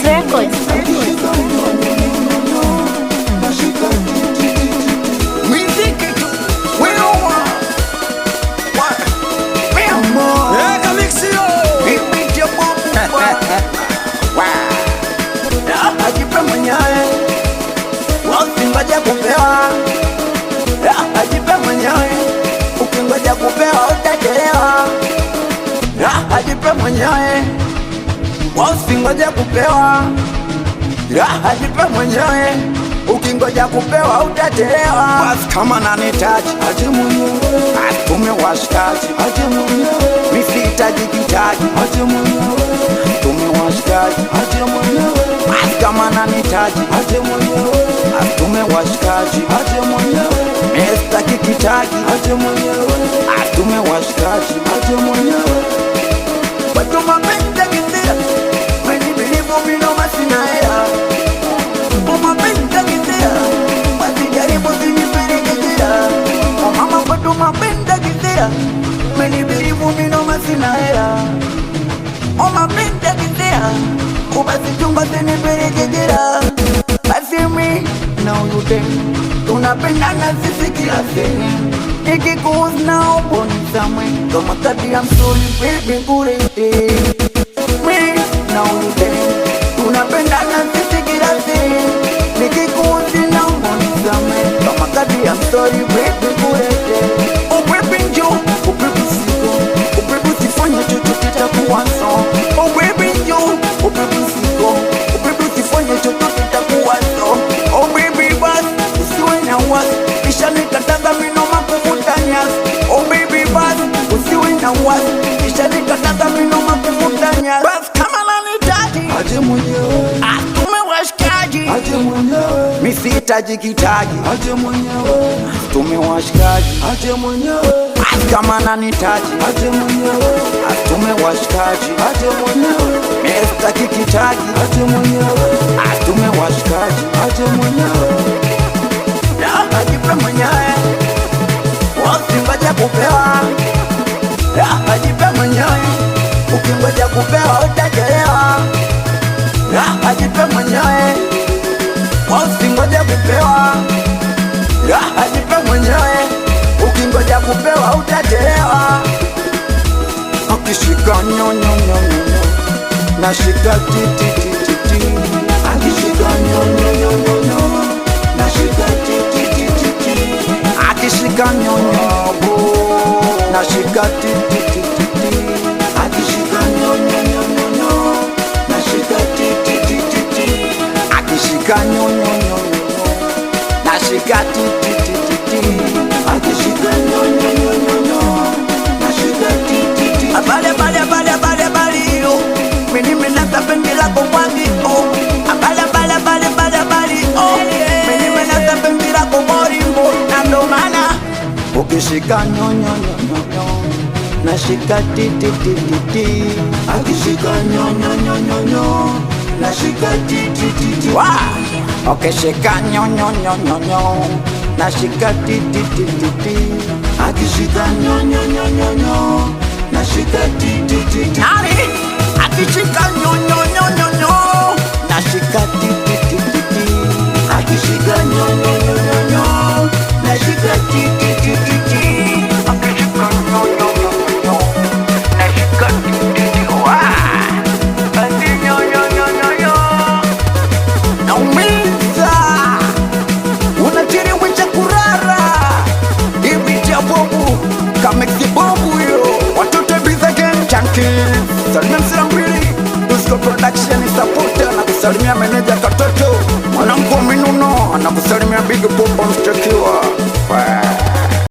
Records. Ajipe mwenyewe, usingoje kupewa. Ajipe mwenyewe, ukingoja kupewa utachelewa. Ajipe mwenyewe, usingoje kupewa. Ajipe mwenyewe, ukingoja kupewa utachelewa. Basi kama nanitaji aje mwenyewe, atume washikaji aje mwenyewe. Mimi sihitaji kitaji aje mwenyewe, atume washikaji aje mwenyewe. Basi kama nanitaji aje mwenyewe, atume washikaji aje mwenyewe. Mimi sitaki kitaji aje mwenyewe, atume washikaji aje mwenyewe. Watu mapenda kitia, mwenye bilivu mino masina hela. Mapenda kitia, wasijaribu zinipelekea. Mama watu mapenda kitia, mwenye bilivu mino masina hela. Mapenda kitia, ubasi chunga zinipelekea. Basi mi na uyute, tunapendana sisi kila sehemu. Nikikuhusu na ubonisa mwe, kama kati ya msuli baby kurete. Mi na uyute, tunapendana sisi kila sehemu. Nikikuhusu na ubonisa mwe, kama kati ya msuli baby kurete. Upepe njo, upepe siko, upepe sifanye chochote cha kuwaso. Upepe njo, upepe siko, upepe sifanye chochote cha kuwaso. Oh baby bus, usiwe na wasi, kisha nikatanga mino makuvuta nyasi. Oh baby bus, usiwe na wasi, kisha nikatanga mino makuvuta nyasi. Basi kama nanitaji aje mwenyewe, atume washikaji aje mwenyewe. Mimi sihitaji kitaji aje mwenyewe, atume washikaji aje mwenyewe. Basi kama nanitaji aje mwenyewe, atume washikaji aje mwenyewe. Mimi sitaki kitaji aje mwenyewe, atume washikaji aje mwenyewe. Ajipe mwenyewe, usingoje kupewa. Ajipe mwenyewe, ukingoja kupewa utachelewa. Ajipe mwenyewe, usingoje kupewa. Ajipe mwenyewe, ukingoja kupewa utachelewa. Akishika nyo nyo nyo nyo, nashika ti ti ti ti ti. Akishika nyo nyo nyo nyo, nashika ti ti ti ti ti. Akishika nyo nyo bo, nashika ti ti ti ti ti. Akishika nyo nyo nyo nyo, nashika ti ti ti ti ti. Akishika nyo nyo nyo, nashika ti ti ti ti ti. Akishika nyo nyo nyo, nashika ti ti ti. Abale bale bale bale bale yo, mimi menata pendela kwa wangi oh. Abale bale bale bale bale oh, mimi menata pendela kwa morimbo. Na ndo maana ukishika nyo nyo nyo nyo, nashika ti ti ti ti ti. Akishika nyo nyo nyo nyo nyo, nashika ti ti ti ti. Wow, ukishika nyo nyo nyo nyo nyo, nashika ti ti ti ti ti. Akishika nyo nyo nyo nyo nyo, nashika ti ti ti ti. Nani? Akishika nyo nyo nyo nyo nyo, nashika ti ti ti ti ti. Akishika nyo nyo nyo nyo nyo, nashika ti ti ti ti ti. Akishika nyo nyo nyo nyo, nashika ti ti ti. Wow, ati nyo nyo nyo nyo nyo. Naumiza, unatiri wicha kurara. Ibiti ya bobu, kamexi bobu yo. Watoto biza gang junkies, salimia msirambili. Dusko production supporter, na kusalimia meneja katoto. Mwanangu minuno, anakusalimia big bomba mshtakiwa.